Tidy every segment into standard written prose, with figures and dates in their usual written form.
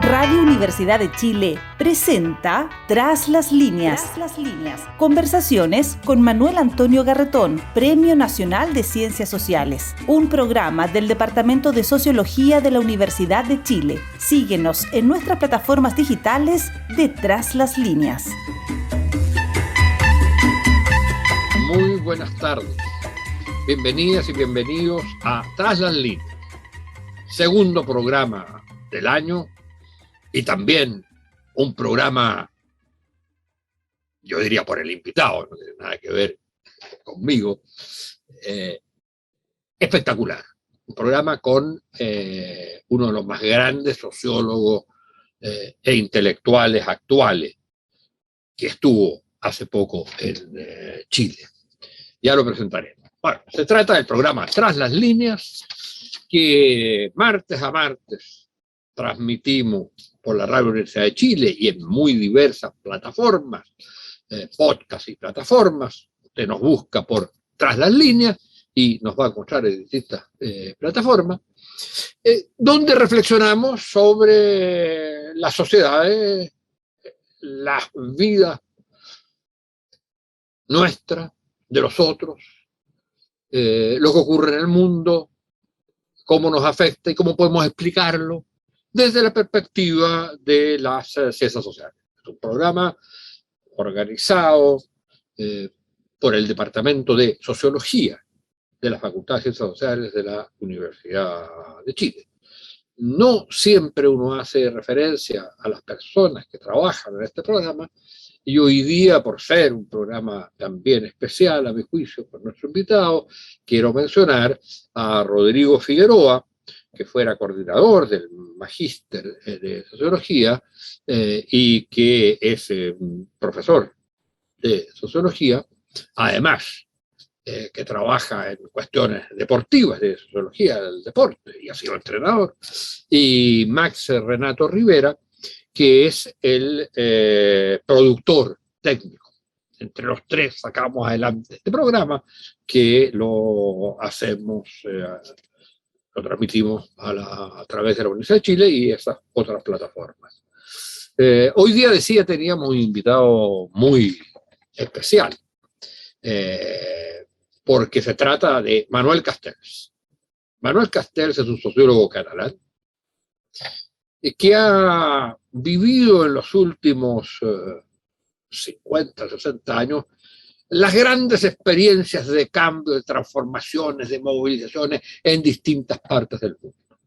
Radio Universidad de Chile presenta Tras las Líneas. Conversaciones con Manuel Antonio Garretón, Premio Nacional de Ciencias Sociales. Un programa del Departamento de Sociología de la Universidad de Chile. Síguenos en nuestras plataformas digitales de Tras las Líneas. Muy buenas tardes. Bienvenidas y bienvenidos a Tras las Líneas. Segundo programa del año. Y también un programa, yo diría por el invitado, no tiene nada que ver conmigo, espectacular. Un programa con uno de los más grandes sociólogos e intelectuales actuales que estuvo hace poco en Chile. Ya lo presentaremos. Bueno, se trata del programa Tras las Líneas, que martes a martes transmitimos por la Radio Universidad de Chile y en muy diversas plataformas, podcasts y plataformas. Usted nos busca por Tras las Líneas y nos va a encontrar en distintas plataformas, donde reflexionamos sobre las sociedades, la vida nuestra, de los otros, lo que ocurre en el mundo, cómo nos afecta y cómo podemos explicarlo desde la perspectiva de las ciencias sociales. Es un programa organizado por el Departamento de Sociología de la Facultad de Ciencias Sociales de la Universidad de Chile. No siempre uno hace referencia a las personas que trabajan en este programa, y hoy día, por ser un programa también especial, a mi juicio, por nuestro invitado, quiero mencionar a Rodrigo Figueroa, que fuera coordinador del Magíster de Sociología y que es profesor de Sociología, además que trabaja en cuestiones deportivas de Sociología del deporte y ha sido entrenador, y Max Renato Rivera, que es el productor técnico. Entre los tres sacamos adelante este programa que lo hacemos, lo transmitimos a través de la Universidad de Chile y esas otras plataformas. Hoy día, decía, teníamos un invitado muy especial, porque se trata de Manuel Castells. Manuel Castells es un sociólogo catalán que ha vivido en los últimos 50, 60 años las grandes experiencias de cambio, de transformaciones, de movilizaciones en distintas partes del mundo.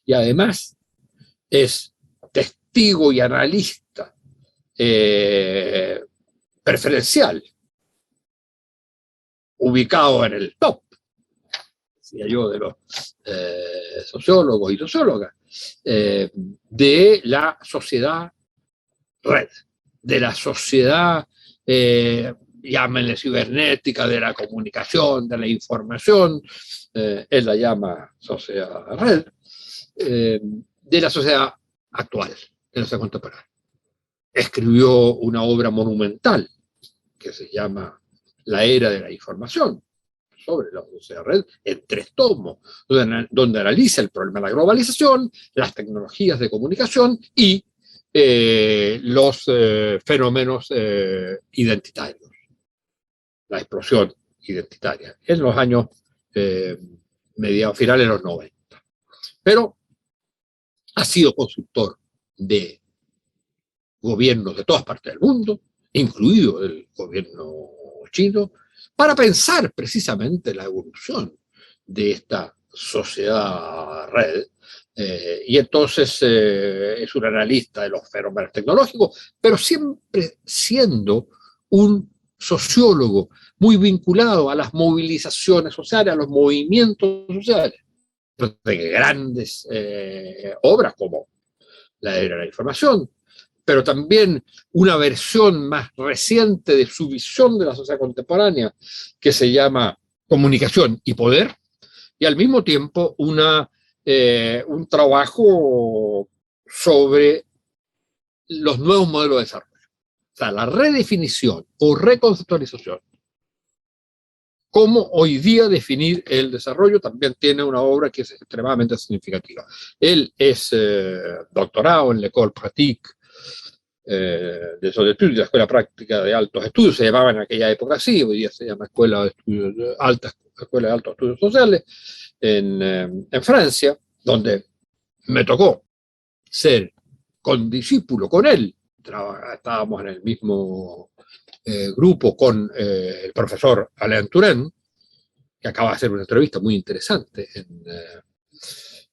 Y además es testigo y analista preferencial, ubicado en el top, decía yo, de los sociólogos y sociólogas, de la sociedad red, de la sociedad llámenle cibernética, de la comunicación, de la información, él la llama sociedad red, de la sociedad actual, de la sociedad contemporánea. Escribió una obra monumental que se llama La Era de la Información, sobre la sociedad red, en 3 tomos, donde analiza el problema de la globalización, las tecnologías de comunicación y los fenómenos identitarios, la explosión identitaria, en los años finales de los 90. Pero ha sido consultor de gobiernos de todas partes del mundo, incluido el gobierno chino, para pensar precisamente la evolución de esta sociedad red. Y entonces es un analista de los fenómenos tecnológicos, pero siempre siendo un sociólogo muy vinculado a las movilizaciones sociales, a los movimientos sociales, de grandes obras como La Era de la Información, pero también una versión más reciente de su visión de la sociedad contemporánea, que se llama Comunicación y Poder, y al mismo tiempo un trabajo sobre los nuevos modelos de desarrollo. O sea, la redefinición o reconceptualización cómo hoy día definir el desarrollo. También tiene una obra que es extremadamente significativa. Él es doctorado en l'École pratique des hautes études, de la Escuela Práctica de Altos Estudios, se llamaba en aquella época así, hoy día se llama Escuela de Estudios Escuela de Altos Estudios Sociales, en Francia, donde me tocó ser condiscípulo con él. Estábamos en el mismo grupo con el profesor Alain Touraine, que acaba de hacer una entrevista muy interesante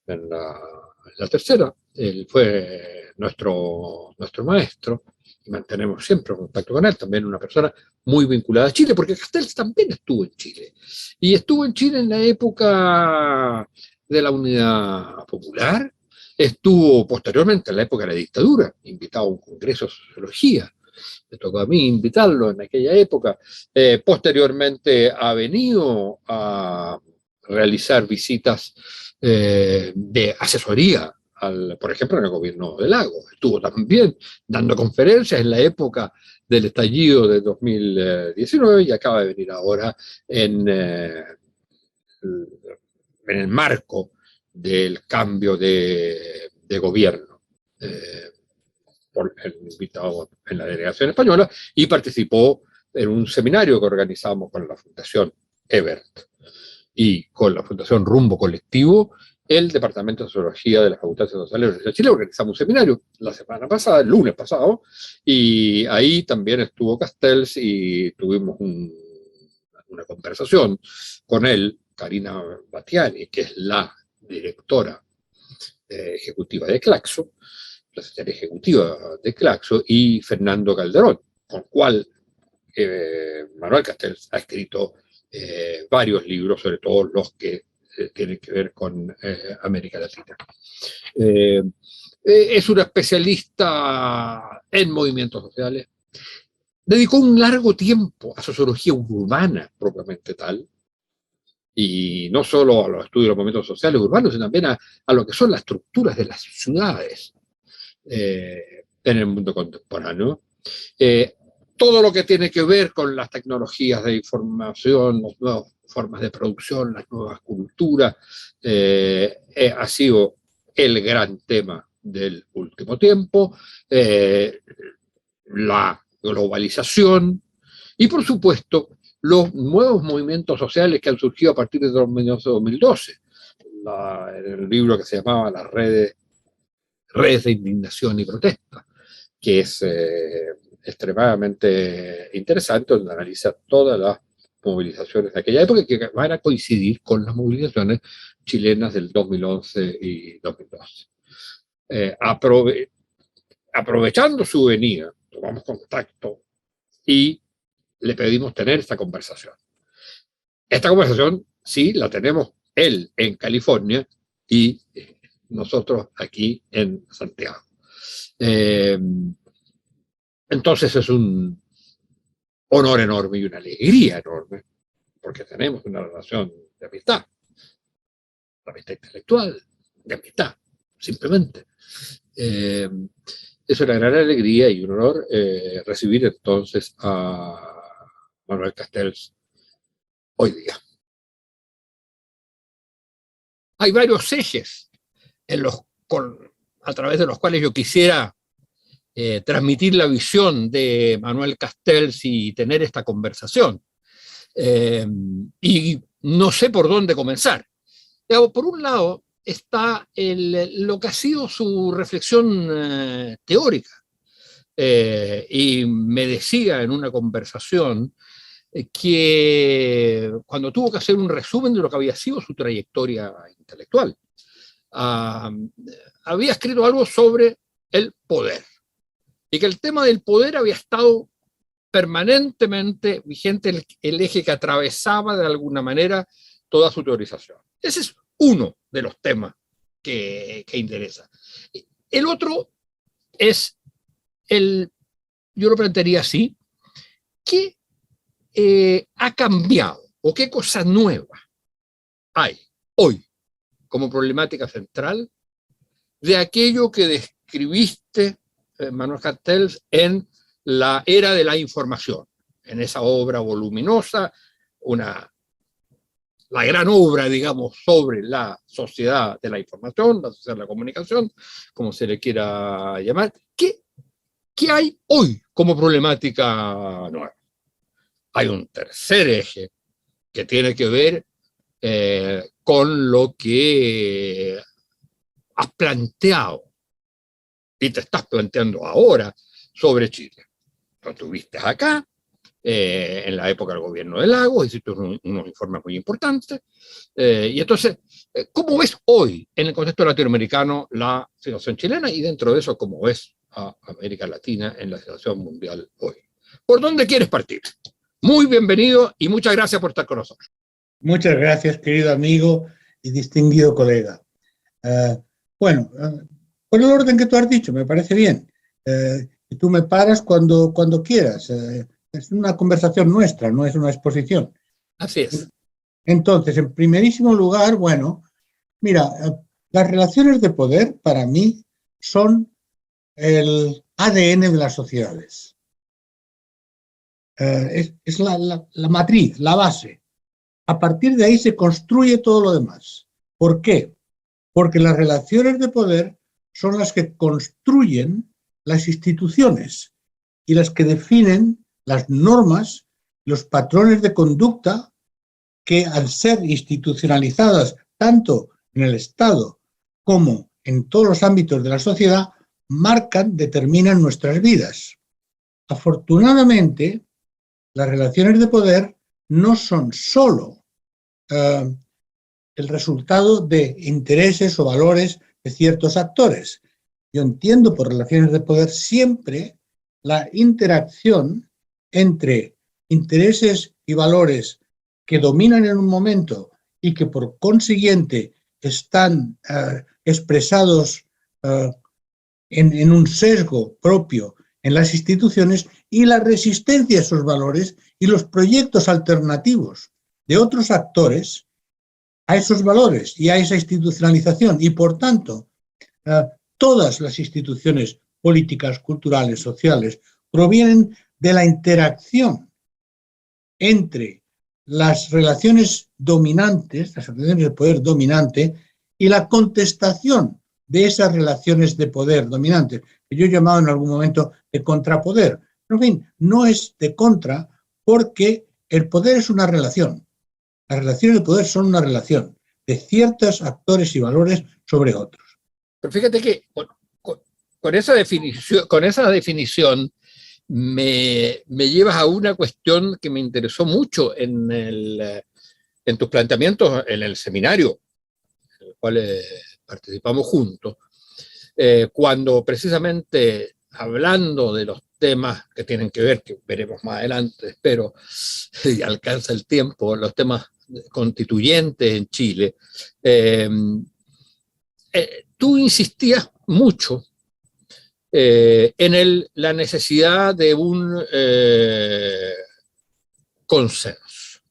en la tercera. Él fue nuestro maestro y mantenemos siempre contacto con él, también una persona muy vinculada a Chile, porque Castells también estuvo en Chile. Y estuvo en Chile en la época de la Unidad Popular, estuvo posteriormente en la época de la dictadura, invitado a un congreso de sociología. Me tocó a mí invitarlo en aquella época. Posteriormente ha venido a realizar visitas de asesoría, por ejemplo, en el gobierno de Lagos. Estuvo también dando conferencias en la época del estallido de 2019 y acaba de venir ahora en el marco del cambio de gobierno. Por el invitado en la delegación española, y participó en un seminario que organizamos con la Fundación Ebert y con la Fundación Rumbo Colectivo, el Departamento de Sociología de la Facultad de Sociales de la Universidad de Chile. Organizamos un seminario la semana pasada, el lunes pasado, y ahí también estuvo Castells y tuvimos una conversación con él, Karina Battiani, que es la directora ejecutiva de Claxo, la secretaria ejecutiva de Claxo, y Fernando Calderón, con cual Manuel Castells ha escrito varios libros, sobre todo los que tienen que ver con América Latina. Es un especialista en movimientos sociales. Dedicó un largo tiempo a sociología urbana, propiamente tal, y no solo a los estudios de los movimientos sociales urbanos, sino también a lo que son las estructuras de las ciudades en el mundo contemporáneo. Todo lo que tiene que ver con las tecnologías de información, las nuevas formas de producción, las nuevas culturas, ha sido el gran tema del último tiempo, la globalización y, por supuesto, los nuevos movimientos sociales que han surgido a partir de 2012. El libro que se llamaba Las redes de indignación y protesta, que es extremadamente interesante, donde analiza todas las movilizaciones de aquella época que van a coincidir con las movilizaciones chilenas del 2011 y 2012. Aprovechando su venida, tomamos contacto y le pedimos tener esta conversación. Esta conversación sí la tenemos él en California y nosotros aquí en Santiago. Entonces es un honor enorme y una alegría enorme, porque tenemos una relación de amistad intelectual, de amistad, simplemente. Es una gran alegría y un honor recibir entonces a Manuel Castells hoy día. Hay varios ejes a través de los cuales yo quisiera transmitir la visión de Manuel Castells y tener esta conversación. Y no sé por dónde comenzar. Por un lado está lo que ha sido su reflexión teórica. Y me decía en una conversación que cuando tuvo que hacer un resumen de lo que había sido su trayectoria intelectual, había escrito algo sobre el poder, y que el tema del poder había estado permanentemente vigente, el eje que atravesaba de alguna manera toda su teorización. Ese es uno de los temas que interesa. El otro es yo lo plantearía así, ¿qué ha cambiado o qué cosa nueva hay hoy como problemática central de aquello que describiste, Manuel Castells, en la era de la información, en esa obra voluminosa, una la gran obra, digamos, sobre la sociedad de la información, la sociedad de la comunicación, como se le quiera llamar. ¿Qué hay hoy como problemática nueva? Hay un tercer eje que tiene que ver con lo que has planteado y te estás planteando ahora sobre Chile. Lo tuviste acá, en la época del gobierno de Lagos, hiciste unos informes muy importantes. Y entonces, ¿cómo ves hoy, en el contexto latinoamericano, la situación chilena y dentro de eso, cómo ves a América Latina en la situación mundial hoy? ¿Por dónde quieres partir? Muy bienvenido y muchas gracias por estar con nosotros. Muchas gracias, querido amigo y distinguido colega. Bueno, por el orden que tú has dicho, me parece bien. Y tú me paras cuando quieras. Es una conversación nuestra, no es una exposición. Así es. Entonces, en primerísimo lugar, bueno, mira, las relaciones de poder para mí son el ADN de las sociedades. Es la matriz, la base. A partir de ahí se construye todo lo demás. ¿Por qué? Porque las relaciones de poder son las que construyen las instituciones y las que definen las normas, los patrones de conducta que, al ser institucionalizadas tanto en el Estado como en todos los ámbitos de la sociedad, marcan, determinan nuestras vidas. Afortunadamente, las relaciones de poder no son solo el resultado de intereses o valores de ciertos actores. Yo entiendo por relaciones de poder siempre la interacción entre intereses y valores que dominan en un momento y que por consiguiente están expresados en un sesgo propio en las instituciones, y la resistencia a esos valores y los proyectos alternativos de otros actores a esos valores y a esa institucionalización. Y por tanto, todas las instituciones políticas, culturales, sociales, provienen de la interacción entre las relaciones dominantes, las relaciones de poder dominante, y la contestación de esas relaciones de poder dominantes, que yo he llamado en algún momento de contrapoder. Pero, en fin, no es de contra, porque el poder es una relación. Las relaciones de poder son una relación de ciertos actores y valores sobre otros. Pero fíjate que con esa definición me llevas a una cuestión que me interesó mucho en tus planteamientos en el seminario, en el cual participamos juntos, cuando precisamente hablando de los temas que tienen que ver, que veremos más adelante, espero, y alcanza el tiempo, los temas constituyentes en Chile, tú insistías mucho en la necesidad de un consenso.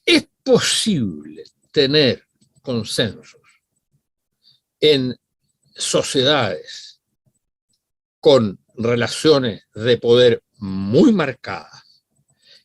¿Es posible tener consensos en sociedades con relaciones de poder muy marcadas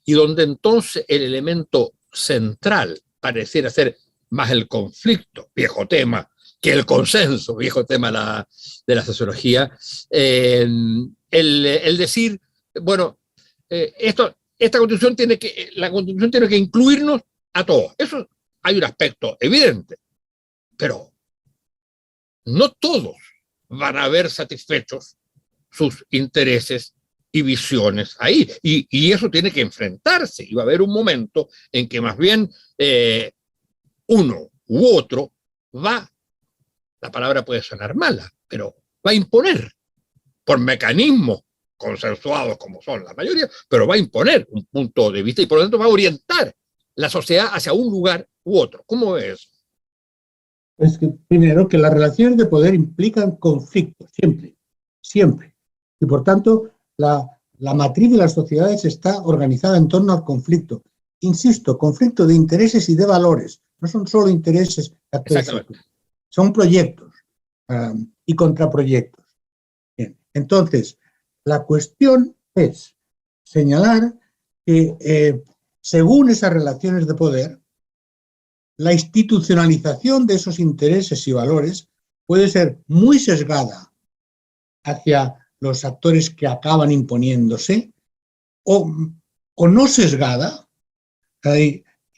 y donde entonces el elemento central pareciera ser más el conflicto, viejo tema, que el consenso, viejo tema de la sociología, el decir, bueno, la Constitución tiene que incluirnos a todos. Eso hay un aspecto evidente, pero no todos van a ver satisfechos sus intereses y visiones ahí. Y eso tiene que enfrentarse. Y va a haber un momento en que más bien uno u otro la palabra puede sonar mala, pero va a imponer por mecanismos consensuados como son la mayoría, pero va a imponer un punto de vista y por lo tanto va a orientar la sociedad hacia un lugar u otro. ¿Cómo ves eso? Es que, primero, que las relaciones de poder implican conflictos, siempre. Y por tanto, la matriz de las sociedades está organizada en torno al conflicto. Insisto, conflicto de intereses y de valores. No son solo intereses, son proyectos y contraproyectos. Bien. Entonces, la cuestión es señalar que según esas relaciones de poder, la institucionalización de esos intereses y valores puede ser muy sesgada hacia los actores que acaban imponiéndose o no sesgada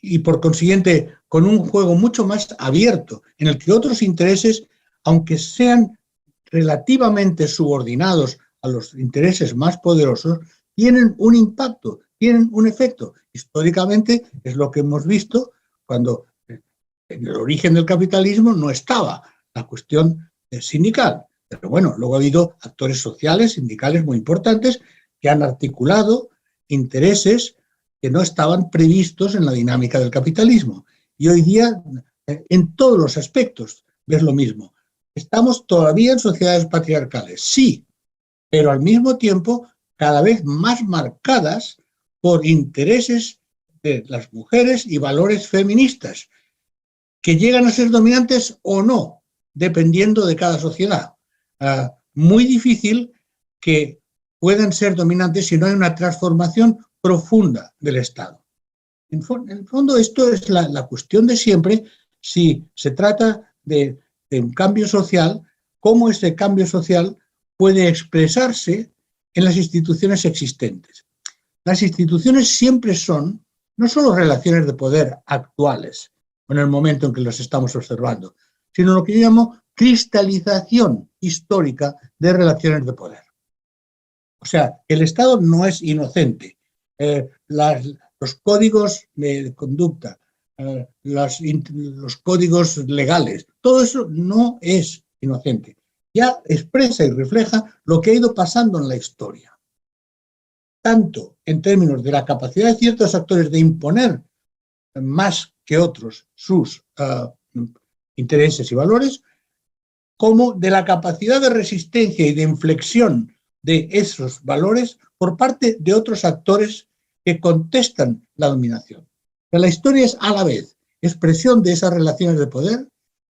y por consiguiente con un juego mucho más abierto en el que otros intereses, aunque sean relativamente subordinados a los intereses más poderosos, tienen un impacto, tienen un efecto. Históricamente es lo que hemos visto cuando en el origen del capitalismo no estaba la cuestión sindical. Pero bueno, luego ha habido actores sociales, sindicales muy importantes que han articulado intereses que no estaban previstos en la dinámica del capitalismo. Y hoy día, en todos los aspectos, ves lo mismo. Estamos todavía en sociedades patriarcales, sí, pero al mismo tiempo cada vez más marcadas por intereses de las mujeres y valores feministas, que llegan a ser dominantes o no, dependiendo de cada sociedad. Muy difícil que puedan ser dominantes si no hay una transformación profunda del Estado. En el fondo, esto es la cuestión de siempre, si se trata de un cambio social, cómo ese cambio social puede expresarse en las instituciones existentes. Las instituciones siempre son no solo relaciones de poder actuales, en el momento en que los estamos observando, sino lo que yo llamo cristalización histórica de relaciones de poder. O sea, el Estado no es inocente. Los códigos de conducta, los códigos legales, todo eso no es inocente. Ya expresa y refleja lo que ha ido pasando en la historia. Tanto en términos de la capacidad de ciertos actores de imponer más que otros sus intereses y valores, como de la capacidad de resistencia y de inflexión de esos valores por parte de otros actores que contestan la dominación. Pero la historia es a la vez expresión de esas relaciones de poder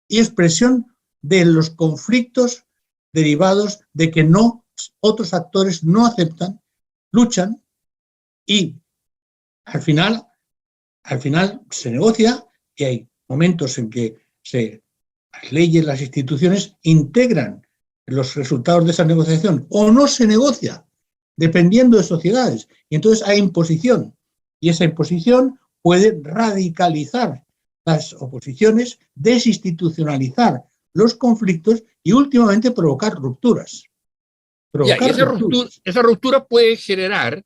y expresión de los conflictos derivados de que otros actores no aceptan, luchan y al final se negocia y hay momentos en que las leyes, las instituciones integran los resultados de esa negociación o no se negocia, dependiendo de sociedades. Y entonces hay imposición. Y esa imposición puede radicalizar las oposiciones, desinstitucionalizar los conflictos y últimamente provocar rupturas. Esa ruptura puede generar,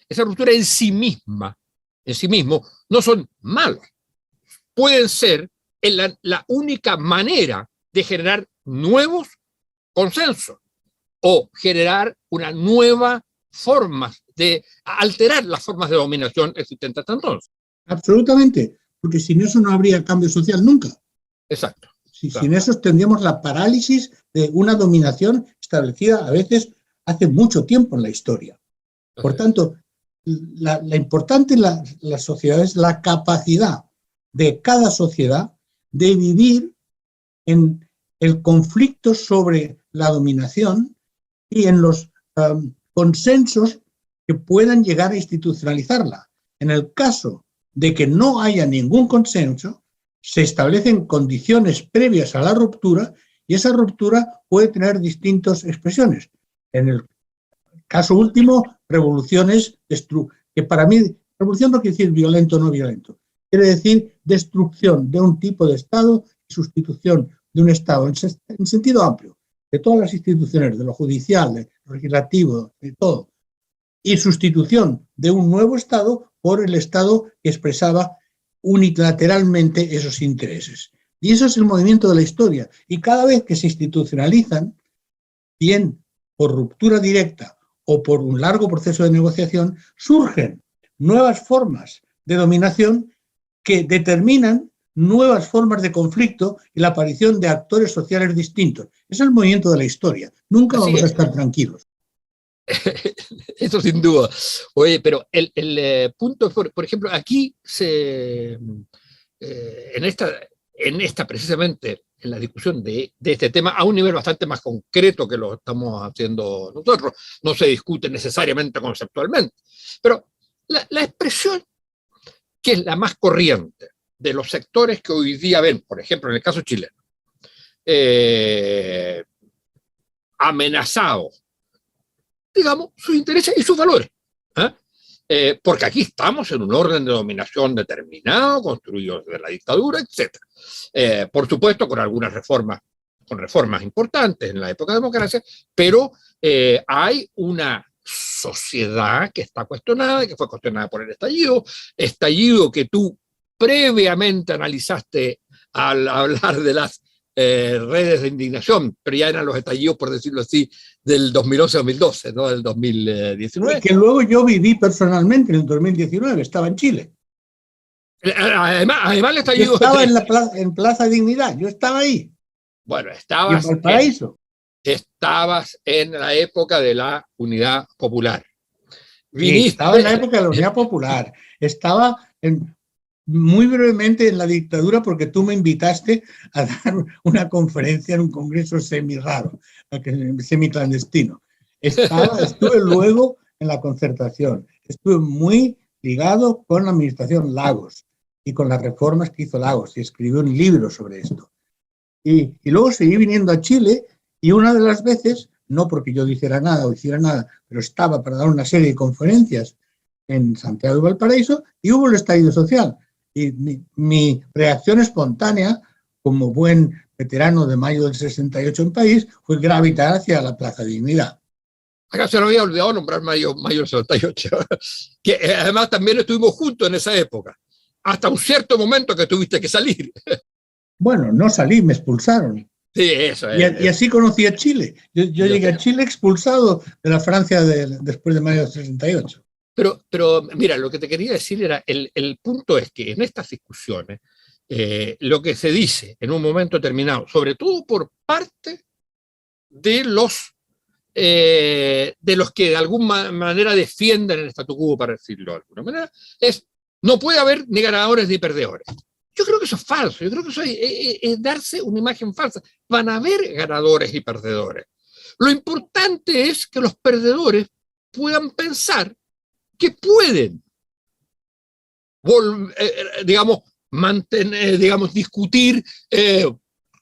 esa ruptura en sí mismo, no son malos. Pueden ser la única manera de generar nuevos consensos o generar una nueva forma de alterar las formas de dominación existentes hasta entonces. Absolutamente, porque sin eso no habría cambio social nunca. Exacto. Sin eso tendríamos la parálisis de una dominación establecida a veces hace mucho tiempo en la historia. Por tanto, la importante en la sociedad es la capacidad de cada sociedad de vivir en el conflicto sobre la dominación y en los consensos que puedan llegar a institucionalizarla. En el caso de que no haya ningún consenso, se establecen condiciones previas a la ruptura y esa ruptura puede tener distintas expresiones. En el caso último, revoluciones, que para mí, revolución no quiere decir violento o no violento, quiere decir destrucción de un tipo de Estado y sustitución de un Estado en sentido amplio, de todas las instituciones, de lo judicial, de lo legislativo, de todo, y sustitución de un nuevo Estado por el Estado que expresaba unilateralmente esos intereses. Y eso es el movimiento de la historia. Y cada vez que se institucionalizan, bien por ruptura directa o por un largo proceso de negociación, surgen nuevas formas de dominación que determinan nuevas formas de conflicto y la aparición de actores sociales distintos. Es el movimiento de la historia. Nunca vamos a estar tranquilos. Eso sin duda. Oye, pero el punto, por ejemplo, aquí en esta precisamente, en la discusión de este tema, a un nivel bastante más concreto que lo estamos haciendo nosotros, no se discute necesariamente conceptualmente, pero la expresión que es la más corriente de los sectores que hoy día ven, por ejemplo, en el caso chileno, amenazados, digamos, sus intereses y sus valores. Porque aquí estamos en un orden de dominación determinado, construido desde la dictadura, etc. Por supuesto, con algunas reformas, con reformas importantes en la época de democracia, pero hay una sociedad que está cuestionada, que fue cuestionada por el estallido que tú previamente analizaste al hablar de las redes de indignación, pero ya eran los estallidos, por decirlo así, del 2011-2012, no del 2019. Que luego yo viví personalmente en el 2019, estaba en Chile. Además el estallido... Yo estaba en Plaza Dignidad, yo estaba ahí. Bueno, estabas en Valparaíso. Estabas en la época de la Unidad Popular. Estaba en la época de la Unidad Popular. Estaba muy brevemente en la dictadura porque tú me invitaste a dar una conferencia en un congreso semi-raro, semi-clandestino. Estuve luego en la Concertación. Estuve muy ligado con la administración Lagos y con las reformas que hizo Lagos y escribió un libro sobre esto. Y luego seguí viniendo a Chile y una de las veces, no porque yo dijera nada o hiciera nada, pero estaba para dar una serie de conferencias en Santiago de Valparaíso y hubo el estallido social. Y mi reacción espontánea, como buen veterano de mayo del 68 en París, fue gravitar hacia la Plaza Dignidad. Acá se nos había olvidado nombrar mayo del 68, que además también estuvimos juntos en esa época, hasta un cierto momento que tuviste que salir. Bueno, no salí, me expulsaron. Sí, eso es. Y así conocí a Chile. Yo llegué a Chile expulsado de la Francia después de mayo del 68. Pero mira, lo que te quería decir era, el punto es que en estas discusiones, lo que se dice en un momento determinado, sobre todo por parte de los que de alguna manera defienden el statu quo, para decirlo de alguna manera, es no puede haber ni ganadores ni perdedores. Yo creo que eso es falso, yo creo que eso es darse una imagen falsa. Van a haber ganadores y perdedores. Lo importante es que los perdedores puedan pensar que pueden, discutir,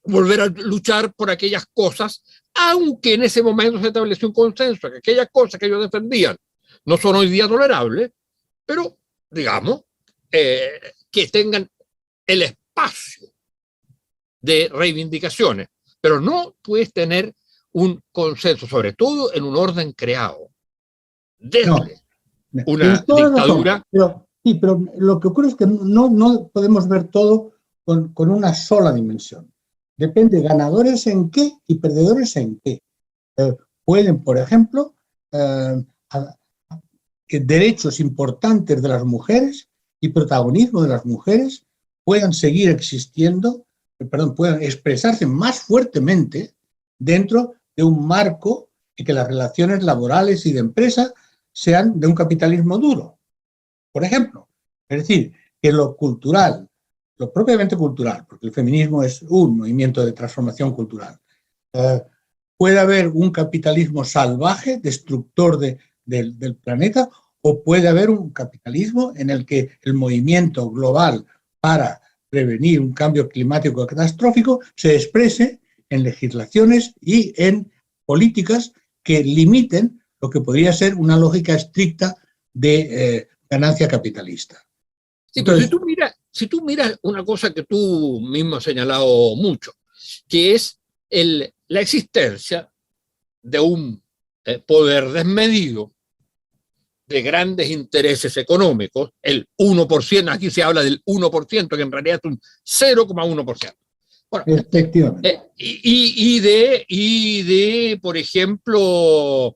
volver a luchar por aquellas cosas, aunque en ese momento se estableció un consenso, que aquellas cosas que ellos defendían no son hoy día tolerables, pero, digamos, que tengan el espacio de reivindicaciones. Pero no puedes tener un consenso, sobre todo en un orden creado desde una dictadura. Pero lo que ocurre es que no podemos ver todo con una sola dimensión. Depende ganadores en qué y perdedores en qué. Pueden, por ejemplo, que derechos importantes de las mujeres y protagonismo de las mujeres puedan seguir existiendo, puedan expresarse más fuertemente dentro de un marco en que las relaciones laborales y de empresa sean de un capitalismo duro. Por ejemplo, es decir, que lo cultural, lo propiamente cultural, porque el feminismo es un movimiento de transformación cultural, puede haber un capitalismo salvaje, destructor del planeta, o puede haber un capitalismo en el que el movimiento global para prevenir un cambio climático catastrófico se exprese en legislaciones y en políticas que limiten lo que podría ser una lógica estricta de ganancia capitalista. Sí, pero si tú miras una cosa que tú mismo has señalado mucho, que es la existencia de un poder desmedido de grandes intereses económicos, el 1%, aquí se habla del 1%, que en realidad es un 0,1%. Bueno, efectivamente. Y de, por ejemplo,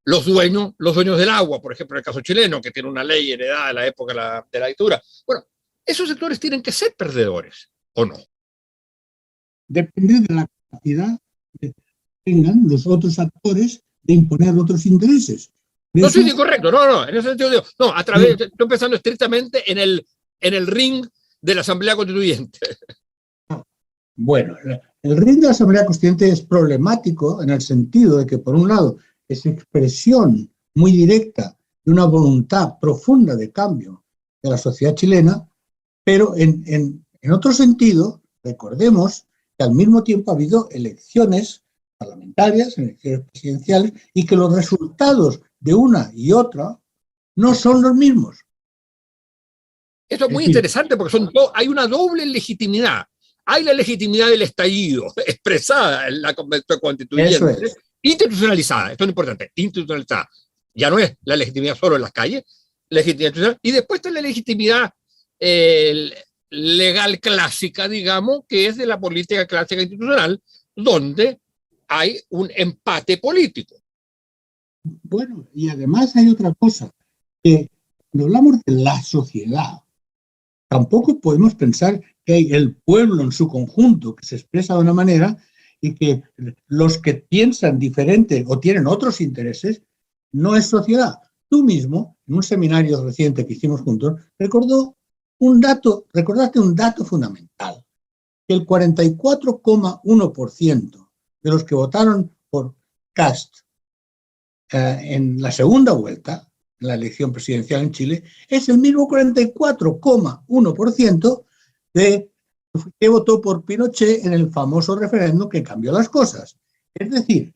los dueños del agua, por ejemplo, en el caso chileno, que tiene una ley heredada de la época de la dictadura. Bueno, esos sectores tienen que ser perdedores, ¿o no? Depende de la capacidad que tengan los otros actores de imponer otros intereses. No, sí, correcto, no, en ese sentido digo, no, estoy pensando estrictamente en el ring de la Asamblea Constituyente. Bueno, el ring de la Asamblea Constituyente es problemático en el sentido de que, por un lado, es expresión muy directa de una voluntad profunda de cambio de la sociedad chilena, pero en otro sentido, recordemos que al mismo tiempo ha habido elecciones parlamentarias, elecciones presidenciales, y que los resultados de una y otra no son los mismos. Esto es muy interesante porque hay una doble legitimidad. Hay la legitimidad del estallido expresada en la Convención Constituyente, institucionalizada, esto es importante, institucionalizada. Ya no es la legitimidad solo en las calles, legitimidad, y después está la legitimidad legal clásica, digamos, que es de la política clásica institucional, donde hay un empate político. Bueno, y además hay otra cosa, que cuando hablamos de la sociedad, tampoco podemos pensar que hay el pueblo en su conjunto que se expresa de una manera y que los que piensan diferente o tienen otros intereses no es sociedad. Tú mismo, en un seminario reciente que hicimos juntos, recordaste un dato fundamental, que el 44,1% de los que votaron por Kast en la segunda vuelta, en la elección presidencial en Chile, es el mismo 44,1% que votó por Pinochet en el famoso referéndum que cambió las cosas. Es decir,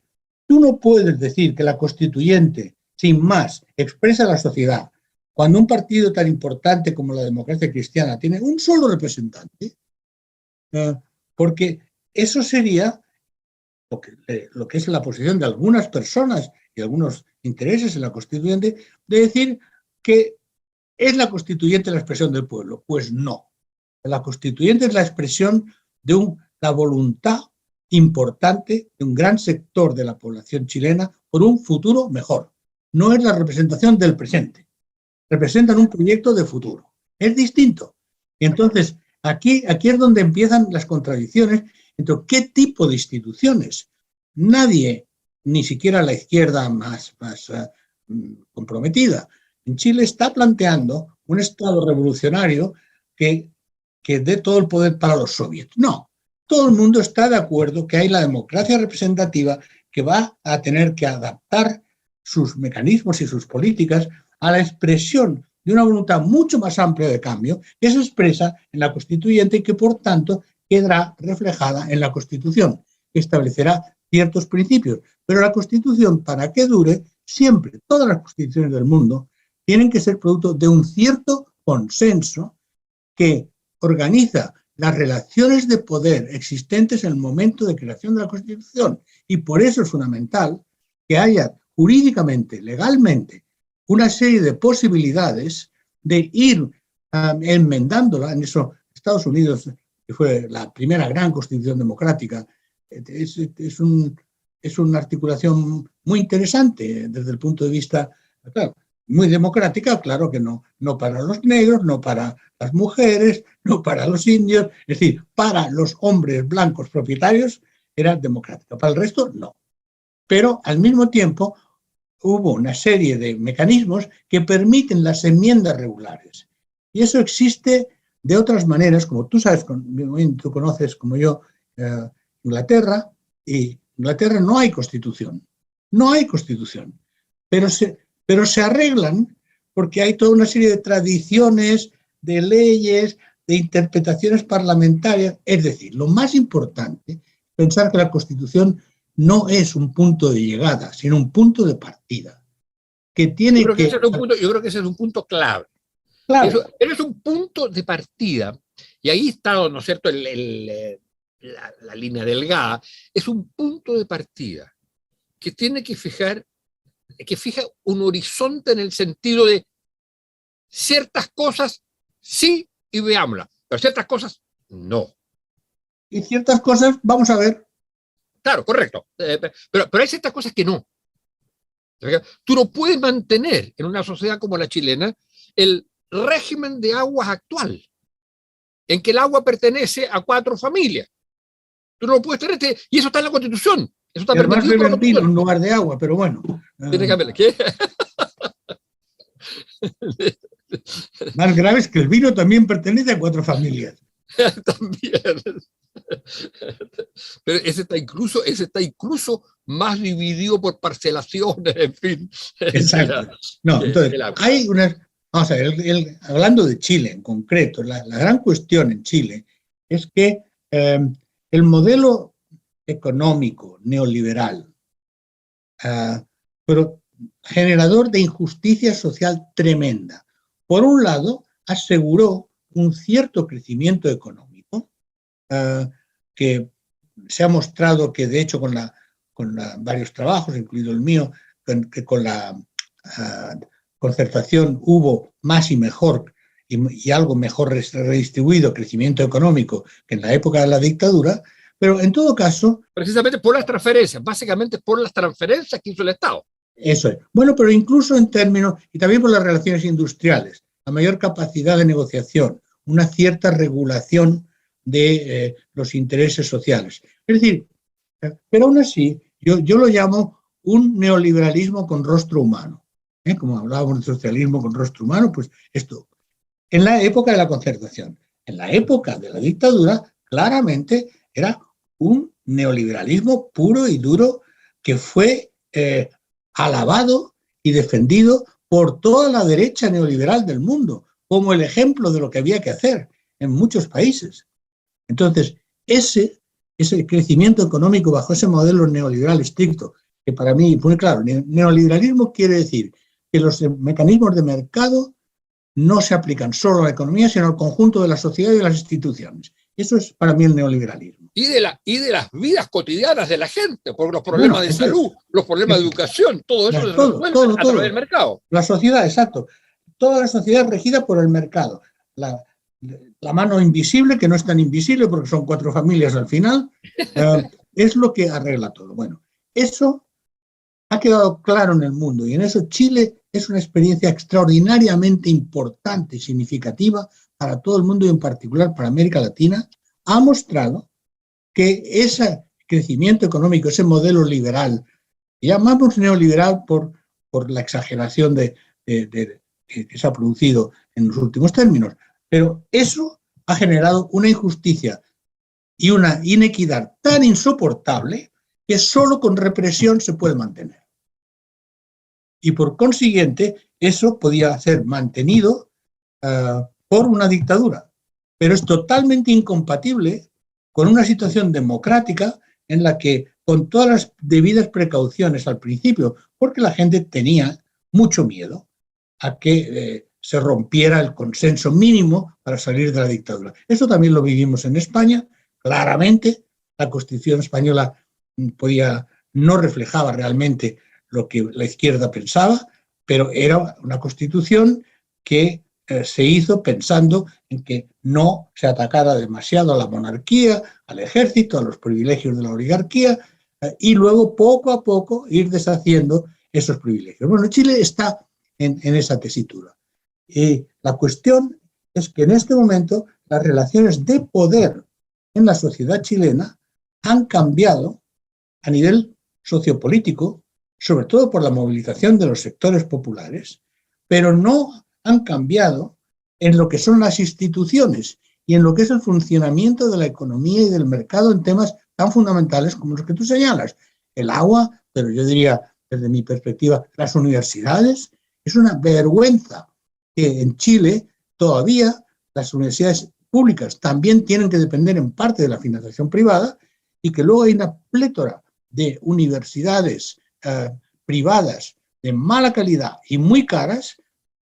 tú no puedes decir que la constituyente, sin más, expresa a la sociedad cuando un partido tan importante como la Democracia Cristiana tiene un solo representante, porque eso sería lo que es la posición de algunas personas y algunos intereses en la constituyente, de decir que es la constituyente la expresión del pueblo. Pues no. La constituyente es la expresión de la voluntad importante de un gran sector de la población chilena por un futuro mejor. No es la representación del presente. Representan un proyecto de futuro. Es distinto. Y entonces, aquí es donde empiezan las contradicciones entre qué tipo de instituciones. Nadie, ni siquiera la izquierda más comprometida, en Chile está planteando un Estado revolucionario que dé todo el poder para los soviets. No, todo el mundo está de acuerdo que hay la democracia representativa que va a tener que adaptar sus mecanismos y sus políticas a la expresión de una voluntad mucho más amplia de cambio que se expresa en la constituyente y que, por tanto, quedará reflejada en la Constitución, que establecerá ciertos principios. Pero la Constitución, para que dure, siempre, todas las constituciones del mundo, tienen que ser producto de un cierto consenso que organiza las relaciones de poder existentes en el momento de creación de la Constitución. Y por eso es fundamental que haya jurídicamente, legalmente, una serie de posibilidades de ir enmendándola. En eso, Estados Unidos, que fue la primera gran constitución democrática, es una articulación muy interesante desde el punto de vista, claro, muy democrática, claro que no para los negros, no para las mujeres, no para los indios, es decir, para los hombres blancos propietarios era democrática, para el resto no. Pero al mismo tiempo hubo una serie de mecanismos que permiten las enmiendas regulares. Y eso existe de otras maneras, como tú sabes, tú conoces como yo Inglaterra, y Inglaterra no hay constitución, pero se arreglan porque hay toda una serie de tradiciones, de leyes, de interpretaciones parlamentarias. Es decir, lo más importante es pensar que la Constitución no es un punto de llegada, sino un punto de partida. Yo creo que ese es un punto clave. Claro. Pero es un punto de partida, y ahí está, ¿no es cierto?, la línea delgada. Es un punto de partida que tiene que fija un horizonte en el sentido de ciertas cosas sí y veámoslas, pero ciertas cosas no. Y ciertas cosas vamos a ver. Claro, correcto. Pero hay ciertas cosas que no. Tú no puedes mantener en una sociedad como la chilena el régimen de aguas actual, en que el agua pertenece a 4 familias. Tú no lo puedes tener, y eso está en la Constitución. Eso está permitido por la Constitución. En lugar de agua, pero bueno. Tiene que haber, ¿qué? Más grave es que el vino también pertenece a 4 familias. También. Pero ese está incluso más dividido por parcelaciones, en fin. Exacto. No, entonces, Vamos a ver, hablando de Chile en concreto, la gran cuestión en Chile es que el modelo económico neoliberal, pero generador de injusticia social tremenda, por un lado, aseguró un cierto crecimiento económico, que se ha mostrado que, de hecho, con varios trabajos, incluido el mío, que con la concertación hubo más y mejor y algo mejor redistribuido crecimiento económico que en la época de la dictadura, pero en todo caso... Precisamente por las transferencias, básicamente por las transferencias que hizo el Estado. Eso es. Bueno, pero incluso en términos, y también por las relaciones industriales, la mayor capacidad de negociación, una cierta regulación de los intereses sociales. Es decir, pero aún así, yo lo llamo un neoliberalismo con rostro humano. Como hablábamos de socialismo con rostro humano, pues esto, en la época de la concertación. En la época de la dictadura, claramente era un neoliberalismo puro y duro que fue alabado y defendido por toda la derecha neoliberal del mundo, como el ejemplo de lo que había que hacer en muchos países. Entonces, ese crecimiento económico bajo ese modelo neoliberal estricto, que para mí, muy claro, neoliberalismo quiere decir que los mecanismos de mercado no se aplican solo a la economía, sino al conjunto de la sociedad y de las instituciones. Eso es para mí el neoliberalismo. Y de las vidas cotidianas de la gente, por los problemas de salud, los problemas de educación, todo eso se resuelve a través del mercado. La sociedad, exacto. Toda la sociedad regida por el mercado. La mano invisible, que no es tan invisible porque son 4 familias al final, es lo que arregla todo. Bueno, eso ha quedado claro en el mundo y en eso Chile es una experiencia extraordinariamente importante y significativa para todo el mundo y en particular para América Latina. Ha mostrado que ese crecimiento económico, ese modelo liberal, llamamos neoliberal por la exageración que se ha producido en los últimos términos, pero eso ha generado una injusticia y una inequidad tan insoportable que solo con represión se puede mantener. Y por consiguiente, eso podía ser mantenido por una dictadura, pero es totalmente incompatible con una situación democrática en la que, con todas las debidas precauciones al principio, porque la gente tenía mucho miedo a que se rompiera el consenso mínimo para salir de la dictadura. Eso también lo vivimos en España, claramente. La Constitución española no reflejaba realmente lo que la izquierda pensaba, pero era una Constitución que se hizo pensando en que no se atacara demasiado a la monarquía, al ejército, a los privilegios de la oligarquía, y luego poco a poco ir deshaciendo esos privilegios. Bueno, Chile está en esa tesitura. Y la cuestión es que en este momento las relaciones de poder en la sociedad chilena han cambiado a nivel sociopolítico, sobre todo por la movilización de los sectores populares, pero no han cambiado en lo que son las instituciones y en lo que es el funcionamiento de la economía y del mercado en temas tan fundamentales como los que tú señalas. El agua, pero yo diría, desde mi perspectiva, las universidades. Es una vergüenza que en Chile todavía las universidades públicas también tienen que depender en parte de la financiación privada y que luego hay una plétora de universidades privadas de mala calidad y muy caras,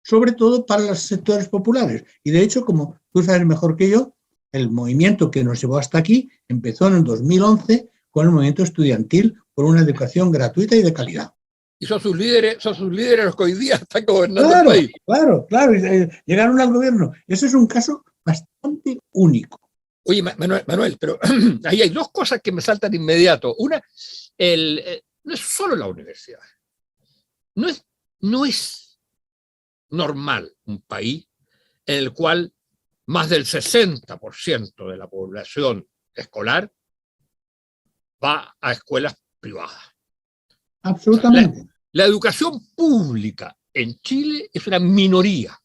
sobre todo para los sectores populares. Y de hecho, como tú sabes mejor que yo, el movimiento que nos llevó hasta aquí empezó en el 2011 con el movimiento estudiantil por una educación gratuita y de calidad. Y son sus líderes los que hoy día están gobernando el país. Claro, llegaron al gobierno. Eso es un caso bastante único. Oye, Manuel, pero ahí hay 2 cosas que me saltan de inmediato. Una, no es solo la universidad. No es normal un país en el cual más del 60% de la población escolar va a escuelas privadas. Absolutamente. O sea, la educación pública en Chile es una minoría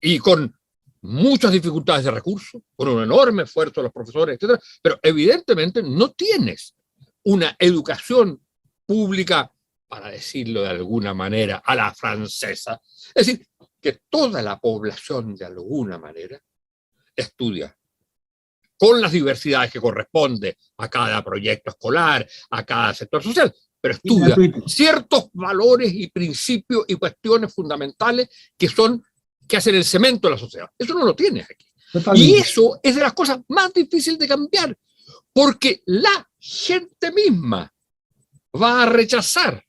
y con muchas dificultades de recursos, con un enorme esfuerzo de los profesores, etcétera, pero evidentemente no tienes una educación pública, para decirlo de alguna manera, a la francesa. Es decir, que toda la población de alguna manera estudia con las diversidades que corresponde a cada proyecto escolar, a cada sector social, pero estudia ciertos valores y principios y cuestiones fundamentales que hacen el cemento de la sociedad. Eso no lo tienes aquí. Totalmente. Y eso es de las cosas más difíciles de cambiar, porque la gente misma va a rechazar,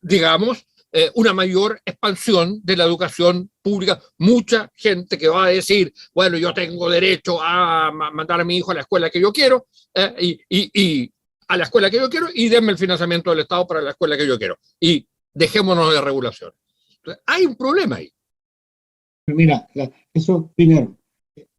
digamos, una mayor expansión de la educación pública. Mucha gente que va a decir, bueno, yo tengo derecho a mandar a mi hijo a la escuela que yo quiero, y a la escuela que yo quiero, y denme el financiamiento del Estado para la escuela que yo quiero, y dejémonos de regulación. Entonces, hay un problema ahí. Mira, eso primero,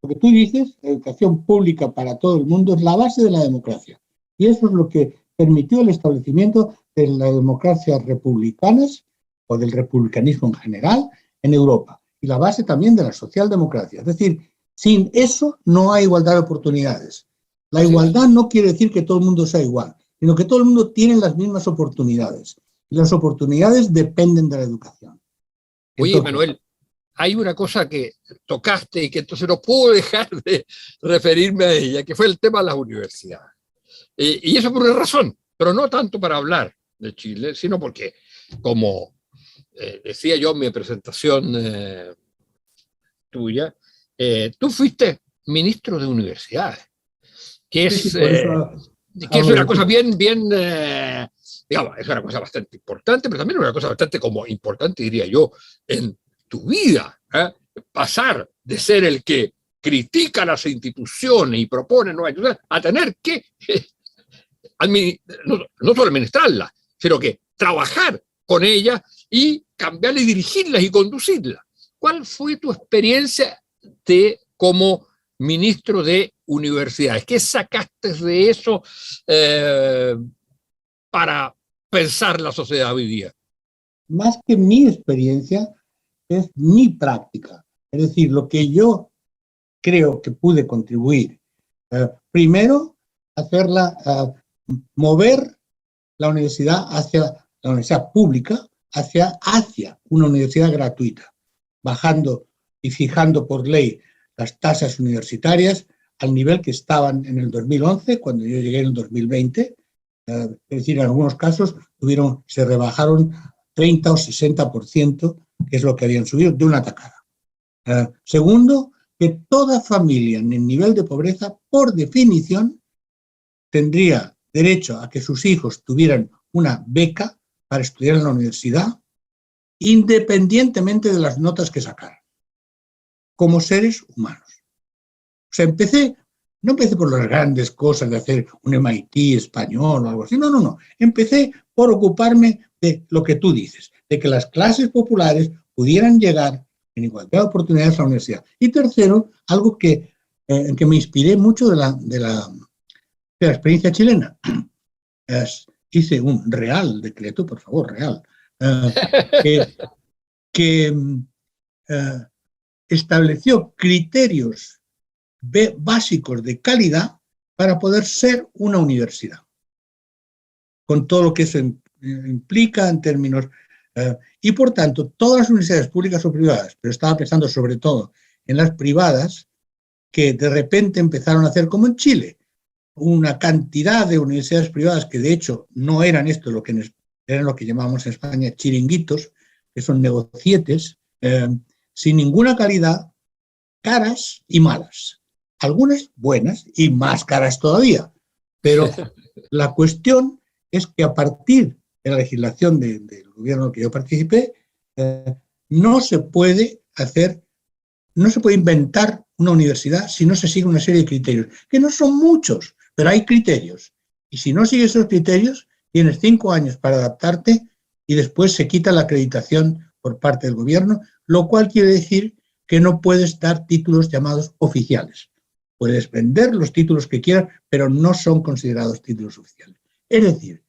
lo que tú dices, la educación pública para todo el mundo es la base de la democracia. Y eso es lo que permitió el establecimiento de las democracias republicanas o del republicanismo en general en Europa. Y la base también de la socialdemocracia. Es decir, sin eso no hay igualdad de oportunidades. La igualdad no quiere decir que todo el mundo sea igual, sino que todo el mundo tiene las mismas oportunidades. Y las oportunidades dependen de la educación. Oye, Manuel, hay una cosa que tocaste y que entonces no puedo dejar de referirme a ella, que fue el tema de las universidades. Y eso por una razón, pero no tanto para hablar de Chile, sino porque, como decía yo en mi presentación tuya, tú fuiste ministro de universidades, que es, que es una cosa bien, digamos, es una cosa bastante importante, pero también una cosa bastante como importante, diría yo, en tu vida, pasar de ser el que critica las instituciones y propone nuevas instituciones a tener que no solo administrarlas, sino que trabajar con ellas y cambiarlas y dirigirlas y conducirlas. ¿Cuál fue tu experiencia como ministro de universidades? ¿Qué sacaste de eso para pensar la sociedad hoy día? Más que mi experiencia, es mi práctica. Es decir, lo que yo creo que pude contribuir. Primero, mover la universidad hacia la universidad pública, hacia una universidad gratuita, bajando y fijando por ley las tasas universitarias al nivel que estaban en el 2011, cuando yo llegué en el 2020. Es decir, en algunos casos se rebajaron 30 o 60%, que es lo que habían subido de una tacada. Segundo, que toda familia en el nivel de pobreza, por definición, tendría derecho a que sus hijos tuvieran una beca para estudiar en la universidad, independientemente de las notas que sacaran, como seres humanos. O sea, no empecé por las grandes cosas de hacer un MIT español o algo así, no. Empecé por ocuparme de lo que tú dices, de que las clases populares pudieran llegar en igualdad de oportunidades a la universidad. Y tercero, algo en que me inspiré mucho de la experiencia chilena. Hice un real decreto, por favor, real, que estableció criterios básicos de calidad para poder ser una universidad, con todo lo que eso implica en términos... y por tanto, todas las universidades públicas o privadas, pero estaba pensando sobre todo en las privadas, que de repente empezaron a hacer como en Chile, una cantidad de universidades privadas que de hecho no eran esto, eran lo que llamamos en España chiringuitos, que son negocietes, sin ninguna calidad, caras y malas. Algunas buenas y más caras todavía. Pero la cuestión es que a partir de la legislación del gobierno en el que yo participé, no se puede inventar una universidad si no se sigue una serie de criterios, que no son muchos, pero hay criterios. Y si no sigues esos criterios, tienes 5 años para adaptarte y después se quita la acreditación por parte del gobierno, lo cual quiere decir que no puedes dar títulos llamados oficiales. Puedes vender los títulos que quieras, pero no son considerados títulos oficiales. Es decir,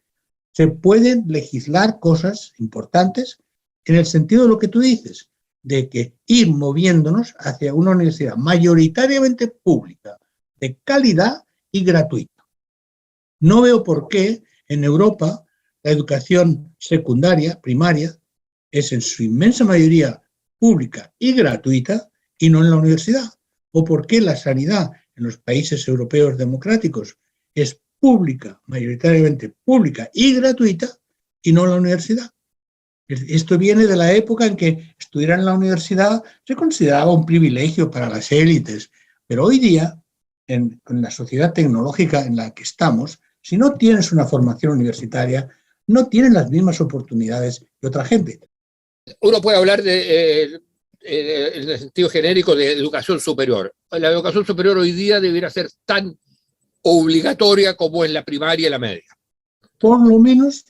se pueden legislar cosas importantes en el sentido de lo que tú dices, de que ir moviéndonos hacia una universidad mayoritariamente pública, de calidad y gratuita. No veo por qué en Europa la educación secundaria, primaria, es en su inmensa mayoría pública y gratuita y no en la universidad? ¿O por qué la sanidad en los países europeos democráticos es pública, mayoritariamente pública y gratuita y no en la universidad? Esto viene de la época en que estudiar en la universidad se consideraba un privilegio para las élites, pero hoy día, en la sociedad tecnológica en la que estamos, si no tienes una formación universitaria, no tienes las mismas oportunidades que otra gente. Uno puede hablar en el sentido genérico de educación superior. La educación superior hoy día debería ser tan obligatoria como en la primaria y la media. Por lo menos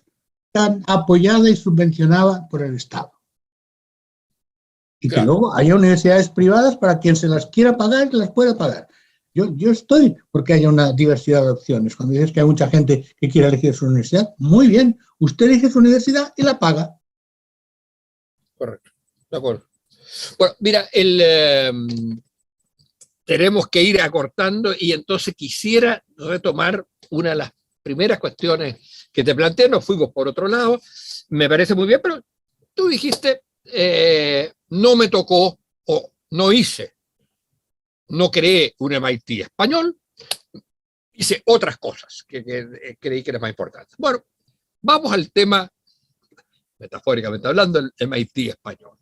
tan apoyada y subvencionada por el Estado. Y claro, que luego haya universidades privadas para quien se las quiera pagar, que las pueda pagar. Yo estoy porque haya una diversidad de opciones. Cuando dices que hay mucha gente que quiere elegir su universidad, muy bien, usted elige su universidad y la paga. Correcto, de acuerdo. Bueno, mira, tenemos que ir acortando y entonces quisiera retomar una de las primeras cuestiones que te planteé. Nos fuimos por otro lado, me parece muy bien, pero tú dijiste, no me tocó o no hice, no creé un MIT español, hice otras cosas que creí que era más importante. Bueno, vamos al tema, metafóricamente hablando, el MIT español.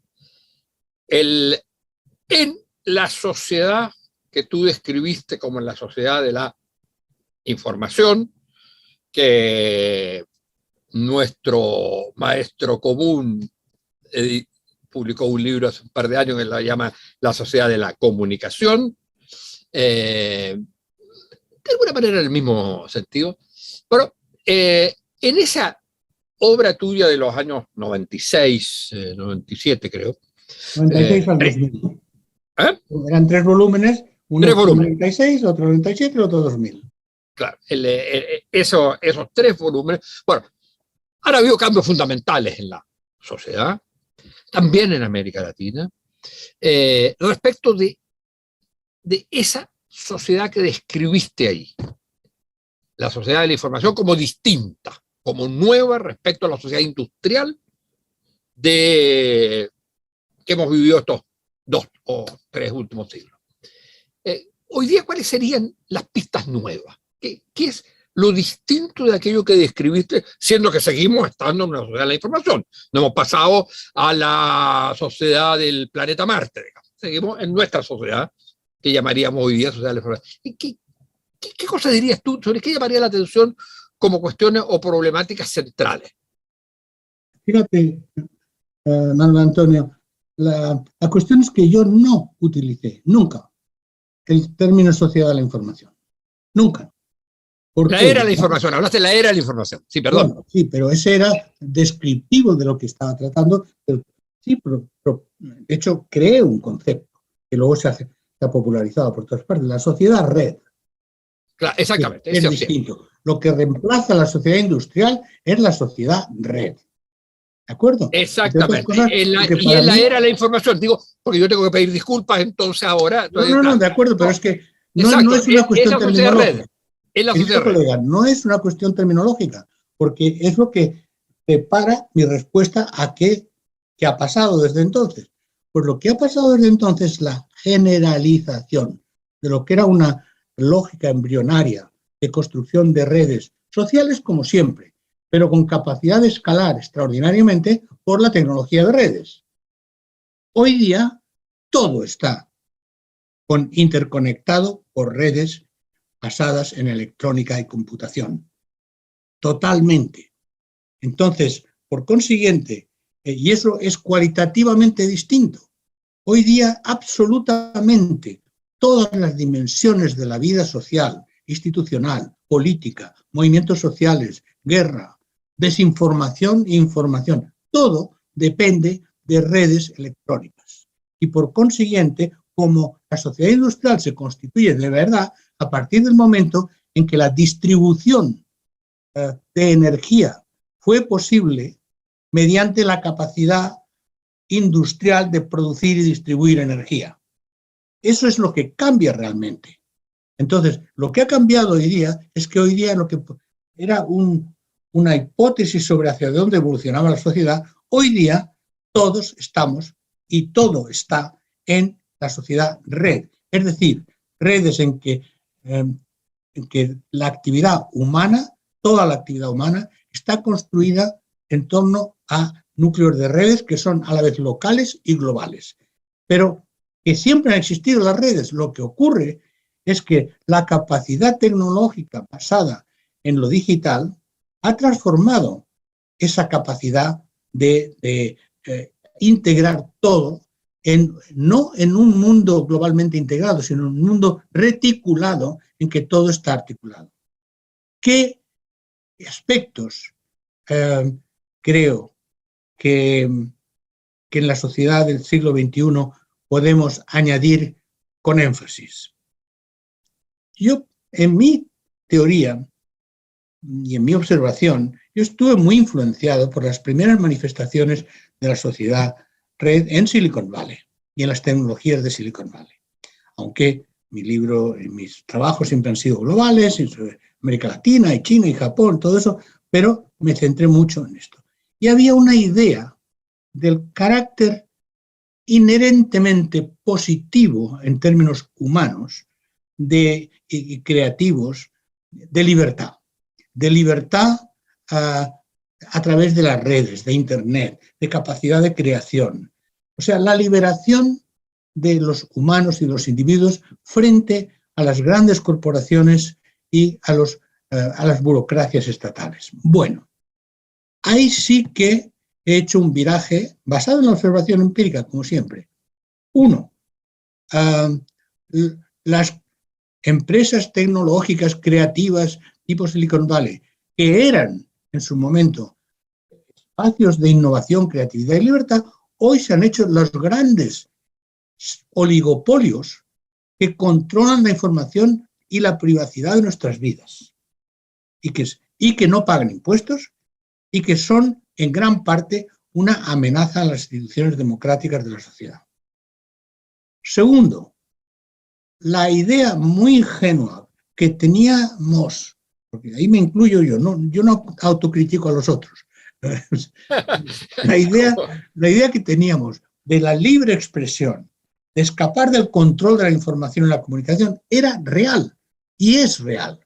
En la sociedad que tú describiste como en la sociedad de la información, que nuestro maestro común publicó un libro hace un par de años que la llama La sociedad de la comunicación, de alguna manera en el mismo sentido. Pero en esa obra tuya de los años 96, 97 creo. 96 al 2000. Eran 3 volúmenes, uno en 96, otro 97 y otro 2000. Claro, esos 3 volúmenes. Bueno, han habido cambios fundamentales en la sociedad, también en América Latina, respecto de esa sociedad que describiste ahí, la sociedad de la información como distinta, como nueva respecto a la sociedad industrial que hemos vivido estos 2 o 3 últimos siglos. Hoy día, ¿cuáles serían las pistas nuevas? ¿Qué es lo distinto de aquello que describiste, siendo que seguimos estando en una sociedad de la información? No hemos pasado a la sociedad del planeta Marte, digamos. Seguimos en nuestra sociedad, que llamaríamos hoy día sociedad de la información. ¿Qué cosa dirías tú sobre qué llamaría la atención como cuestiones o problemáticas centrales? Fíjate, Manuel Antonio, la cuestión es que yo no utilicé nunca el término sociedad de la información. Nunca. La era de la información, hablaste de la era de la información. Sí, perdón. Bueno, sí, pero ese era descriptivo de lo que estaba tratando. Pero, sí, pero de hecho creé un concepto que luego se ha popularizado por todas partes, la sociedad red. Claro, exactamente. Es distinto. Lo que reemplaza a la sociedad industrial es la sociedad red. ¿De acuerdo? Exactamente. En la era de la información, digo, porque yo tengo que pedir disculpas entonces ahora. No, de acuerdo, pero es que no es una cuestión terminológica. Colega, no es una cuestión terminológica, porque es lo que prepara mi respuesta a qué ha pasado desde entonces. Pues lo que ha pasado desde entonces es la generalización de lo que era una lógica embrionaria de construcción de redes sociales como siempre, pero con capacidad de escalar extraordinariamente por la tecnología de redes. Hoy día todo está interconectado por redes basadas en electrónica y computación. Totalmente. Entonces, por consiguiente, y eso es cualitativamente distinto, hoy día absolutamente todas las dimensiones de la vida social, institucional, política, movimientos sociales, guerra, desinformación e información, todo depende de redes electrónicas. Y por consiguiente, como la sociedad industrial se constituye de verdad a partir del momento en que la distribución de energía fue posible mediante la capacidad industrial de producir y distribuir energía. Eso es lo que cambia realmente. Entonces, lo que ha cambiado hoy día es que hoy día lo que era una hipótesis sobre hacia dónde evolucionaba la sociedad, hoy día todos estamos y todo está en la sociedad red. Es decir, redes en que la actividad humana, toda la actividad humana, está construida en torno a núcleos de redes que son a la vez locales y globales. Pero que siempre han existido las redes. Lo que ocurre es que la capacidad tecnológica basada en lo digital ha transformado esa capacidad de integrar todo, no en un mundo globalmente integrado, sino en un mundo reticulado en que todo está articulado. ¿Qué aspectos creo que en la sociedad del siglo XXI podemos añadir con énfasis? Yo, en mi teoría y en mi observación, yo estuve muy influenciado por las primeras manifestaciones de la sociedad red en Silicon Valley y en las tecnologías de Silicon Valley. Aunque mi libro y mis trabajos siempre han sido globales, sobre América Latina y China y Japón, todo eso, pero me centré mucho en esto. Y había una idea del carácter inherentemente positivo en términos humanos y creativos de libertad a través de las redes, de Internet, de capacidad de creación. O sea, la liberación de los humanos y los individuos frente a las grandes corporaciones y a las burocracias estatales. Bueno, ahí sí que he hecho un viraje basado en la observación empírica, como siempre. Uno, las empresas tecnológicas creativas tipo Silicon Valley, que eran en su momento espacios de innovación, creatividad y libertad, hoy se han hecho los grandes oligopolios que controlan la información y la privacidad de nuestras vidas y que no pagan impuestos y que son en gran parte una amenaza a las instituciones democráticas de la sociedad. Segundo, la idea muy ingenua que teníamos, porque ahí me incluyo yo no autocritico a los otros, la idea que teníamos de la libre expresión, de escapar del control de la información y la comunicación, era real y es real.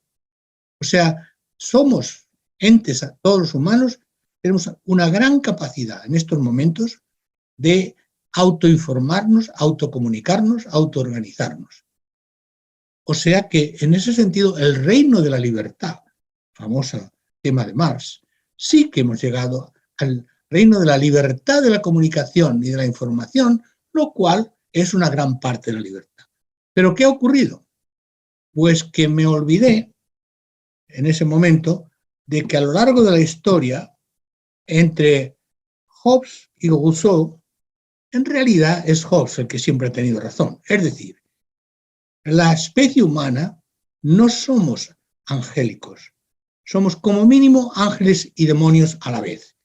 O sea, somos entes, todos los humanos, tenemos una gran capacidad en estos momentos de autoinformarnos, autocomunicarnos, autoorganizarnos. O sea que, en ese sentido, el reino de la libertad, famoso tema de Marx, sí que hemos llegado al reino de la libertad de la comunicación y de la información, lo cual es una gran parte de la libertad. ¿Pero qué ha ocurrido? Pues que me olvidé, en ese momento, de que a lo largo de la historia, entre Hobbes y Rousseau, en realidad es Hobbes el que siempre ha tenido razón. Es decir, la especie humana no somos angélicos, somos como mínimo ángeles y demonios a la vez.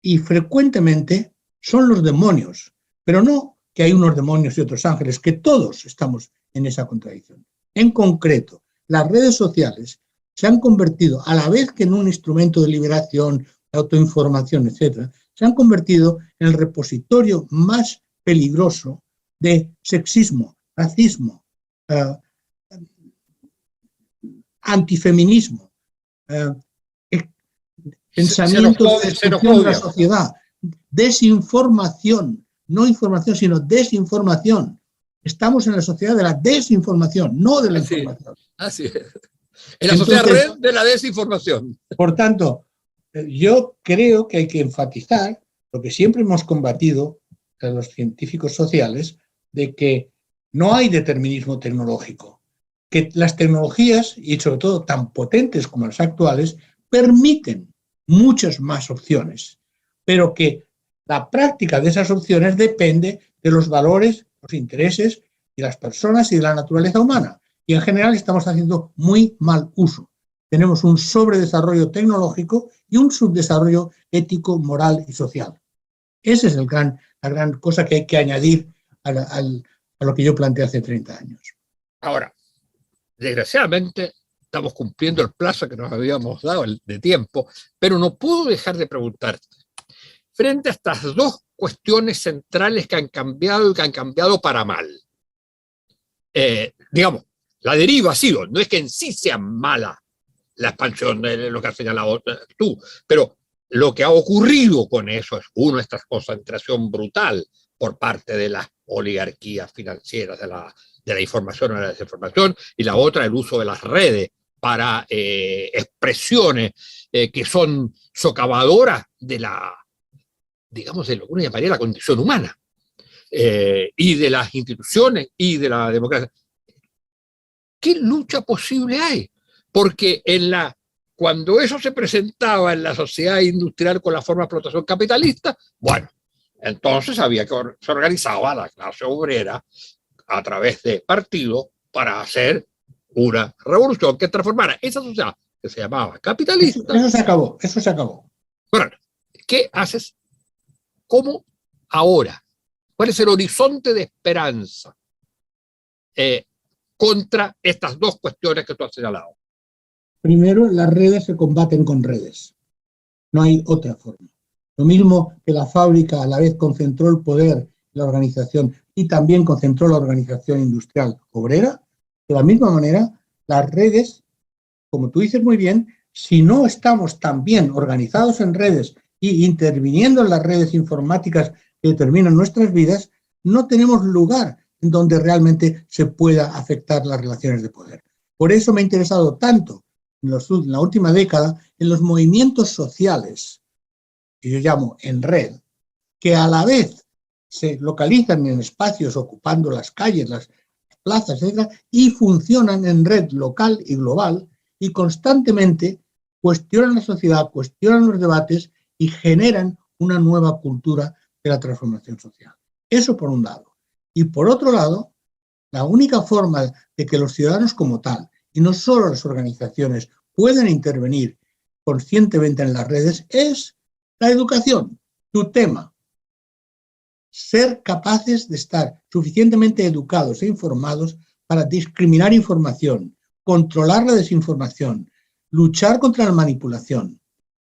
Y frecuentemente son los demonios, pero no que hay unos demonios y otros ángeles, que todos estamos en esa contradicción. En concreto, las redes sociales se han convertido, a la vez que en un instrumento de liberación, de autoinformación, etc., se han convertido en el repositorio más peligroso de sexismo, racismo, antifeminismo, pensamientos de destrucción de la sociedad, desinformación, no información, sino desinformación. Estamos en la sociedad de la desinformación, no de la información. Así es. En la sociedad red de la desinformación. Por tanto, yo creo que hay que enfatizar lo que siempre hemos combatido a los científicos sociales, de que no hay determinismo tecnológico, que las tecnologías, y sobre todo tan potentes como las actuales, permiten muchas más opciones, pero que la práctica de esas opciones depende de los valores, los intereses de las personas y de la naturaleza humana. Y en general estamos haciendo muy mal uso. Tenemos un sobredesarrollo tecnológico y un subdesarrollo ético, moral y social. Esa es la gran cosa que hay que añadir a lo que yo planteé hace 30 años. Ahora, desgraciadamente, estamos cumpliendo el plazo que nos habíamos dado de tiempo, pero no puedo dejar de preguntarte, frente a estas dos cuestiones centrales que han cambiado y que han cambiado para mal. Digamos, la deriva ha sido, no es que en sí sea mala la expansión de lo que has señalado tú, pero lo que ha ocurrido con eso es, uno, esta concentración brutal por parte de las oligarquías financieras de la información o de la desinformación, y la otra, el uso de las redes para expresiones que son socavadoras de la, digamos, de lo que uno llamaría la condición humana, y de las instituciones y de la democracia. ¿Qué lucha posible hay? Porque cuando eso se presentaba en la sociedad industrial con la forma de explotación capitalista, bueno, entonces había que se organizaba la clase obrera a través de partidos para hacer una revolución que transformara esa sociedad que se llamaba capitalista. Eso se acabó. Bueno, ¿qué haces? ¿Cómo ahora? ¿Cuál es el horizonte de esperanza contra estas dos cuestiones que tú has señalado? Primero, las redes se combaten con redes. No hay otra forma. Lo mismo que la fábrica a la vez concentró el poder, la organización, y también concentró la organización industrial obrera, de la misma manera, las redes, como tú dices muy bien, si no estamos también organizados en redes y interviniendo en las redes informáticas que determinan nuestras vidas, no tenemos lugar en donde realmente se pueda afectar las relaciones de poder. Por eso me ha interesado tanto en la última década en los movimientos sociales, que yo llamo en red, que a la vez se localizan en espacios ocupando las calles, las plazas, etc., y funcionan en red local y global, y constantemente cuestionan la sociedad, cuestionan los debates y generan una nueva cultura de la transformación social. Eso por un lado. Y por otro lado, la única forma de que los ciudadanos como tal, y no solo las organizaciones, puedan intervenir conscientemente en las redes es la educación, tu tema. Ser capaces de estar suficientemente educados e informados para discriminar información, controlar la desinformación, luchar contra la manipulación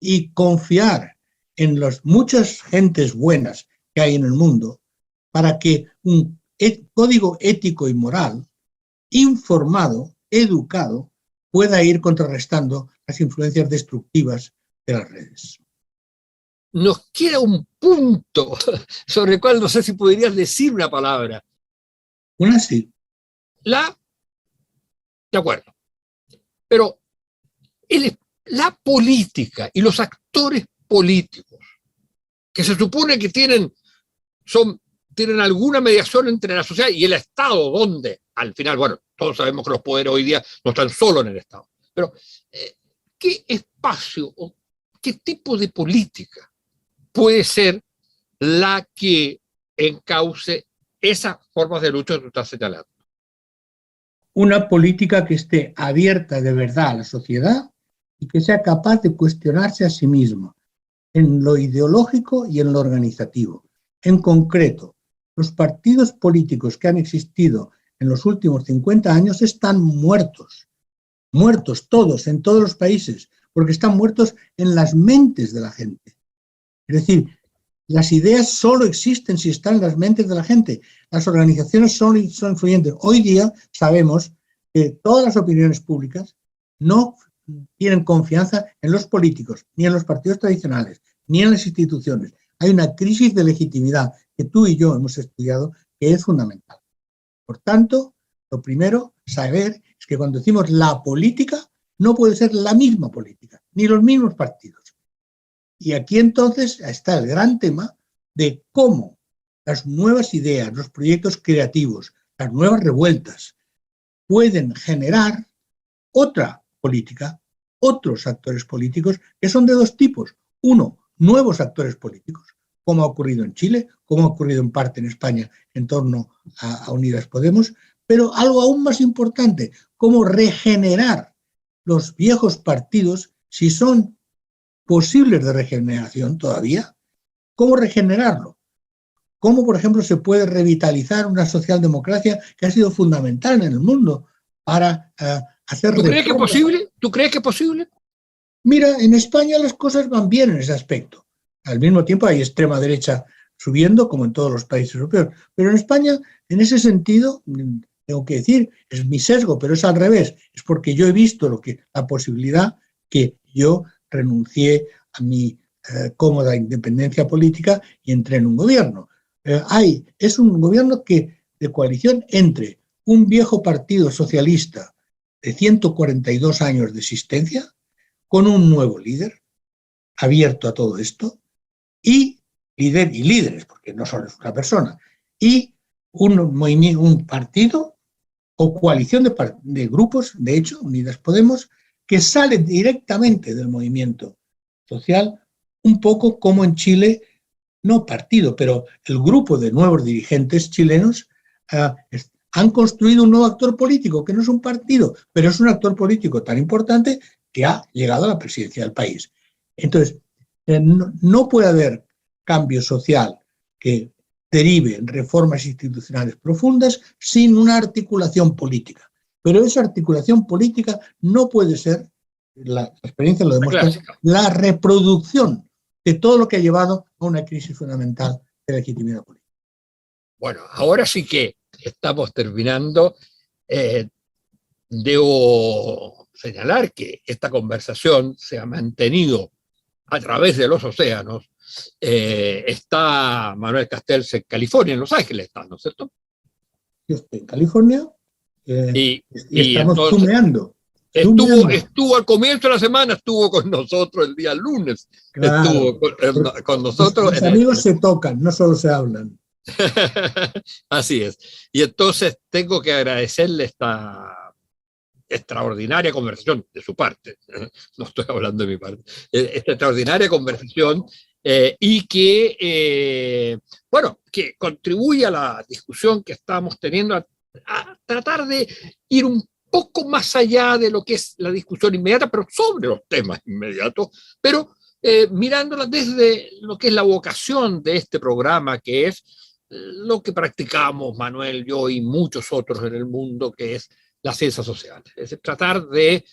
y confiar en las muchas gentes buenas que hay en el mundo para que un código ético y moral informado, educado, pueda ir contrarrestando las influencias destructivas de las redes. Nos queda un punto sobre el cual no sé si podrías decir una palabra. Una sí. De acuerdo. Pero la política y los actores políticos, que se supone que tienen alguna mediación entre la sociedad y el Estado, donde al final, bueno, todos sabemos que los poderes hoy día no están solo en el Estado, pero ¿qué espacio o qué tipo de política puede ser la que encauce esas formas de lucha que tú estás señalando? Una política que esté abierta de verdad a la sociedad y que sea capaz de cuestionarse a sí mismo en lo ideológico y en lo organizativo. En concreto, los partidos políticos que han existido en los últimos 50 años están muertos. Muertos todos, en todos los países, porque están muertos en las mentes de la gente. Es decir, las ideas solo existen si están en las mentes de la gente. Las organizaciones son influyentes. Hoy día sabemos que todas las opiniones públicas no tienen confianza en los políticos, ni en los partidos tradicionales, ni en las instituciones. Hay una crisis de legitimidad que tú y yo hemos estudiado que es fundamental. Por tanto, lo primero, saber es que cuando decimos la política, no puede ser la misma política, ni los mismos partidos. Y aquí entonces está el gran tema de cómo las nuevas ideas, los proyectos creativos, las nuevas revueltas pueden generar otra política, otros actores políticos que son de dos tipos. Uno, nuevos actores políticos, como ha ocurrido en Chile, como ha ocurrido en parte en España en torno a Unidas Podemos, pero algo aún más importante, cómo regenerar los viejos partidos si son posibles de regeneración todavía, cómo regenerarlo. Cómo, por ejemplo, se puede revitalizar una socialdemocracia que ha sido fundamental en el mundo para hacer... ¿Tú crees que es posible? ¿Tú crees que es posible? Mira, en España las cosas van bien en ese aspecto. al mismo tiempo hay extrema derecha subiendo, como en todos los países europeos. Pero en España, en ese sentido, tengo que decir, es mi sesgo, pero es al revés. Es porque yo he visto la posibilidad que yo renuncié a mi cómoda independencia política y entré en un gobierno. Es un gobierno de coalición entre un viejo partido socialista de 142 años de existencia, con un nuevo líder, abierto a todo esto, y líderes, porque no solo es una persona, y un partido o coalición de grupos, de hecho, Unidas Podemos, que sale directamente del movimiento social, un poco como en Chile, no partido, pero el grupo de nuevos dirigentes chilenos han construido un nuevo actor político, que no es un partido, pero es un actor político tan importante que ha llegado a la presidencia del país. Entonces, no puede haber cambio social que derive en reformas institucionales profundas sin una articulación política. Pero esa articulación política no puede ser, la experiencia lo demuestra, la reproducción de todo lo que ha llevado a una crisis fundamental de legitimidad política. Bueno, ahora sí que estamos terminando. Debo señalar que esta conversación se ha mantenido a través de los océanos. Está Manuel Castells en California, en Los Ángeles, ¿no es cierto? Yo estoy en California y estamos entonces, zumeando. Estuvo al comienzo de la semana, estuvo con nosotros el día lunes. Claro, estuvo con nosotros. Los amigos se tocan, no solo se hablan. Así es. Y entonces tengo que agradecerle esta extraordinaria conversación de su parte, no estoy hablando de mi parte, esta extraordinaria conversación y que, que contribuye a la discusión que estamos teniendo, a tratar de ir un poco más allá de lo que es la discusión inmediata, pero sobre los temas inmediatos, pero mirándola desde lo que es la vocación de este programa, que es lo que practicamos Manuel, yo y muchos otros en el mundo, que es las ciencias sociales. Es decir, tratar de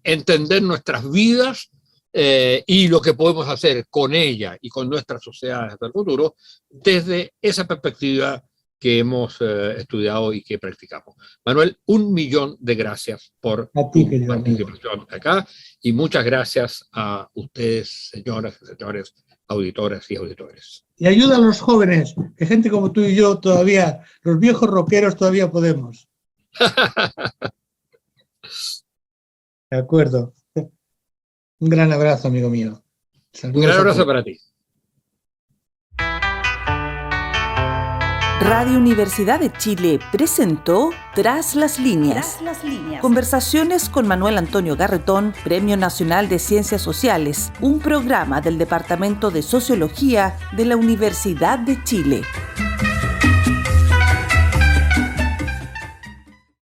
entender nuestras vidas y lo que podemos hacer con ella y con nuestras sociedades del futuro desde esa perspectiva que hemos estudiado y que practicamos. Manuel, 1.000.000 de gracias por tu participación acá y muchas gracias a ustedes, señoras y señores, auditoras y auditores. Y ayuda a los jóvenes, que gente como tú y yo todavía, los viejos rockeros todavía podemos. De acuerdo. Un gran abrazo, amigo mío. Saludos. Un gran abrazo para ti. Radio Universidad de Chile presentó Tras las líneas. Conversaciones con Manuel Antonio Garretón, Premio Nacional de Ciencias Sociales, un programa del Departamento de Sociología de la Universidad de Chile.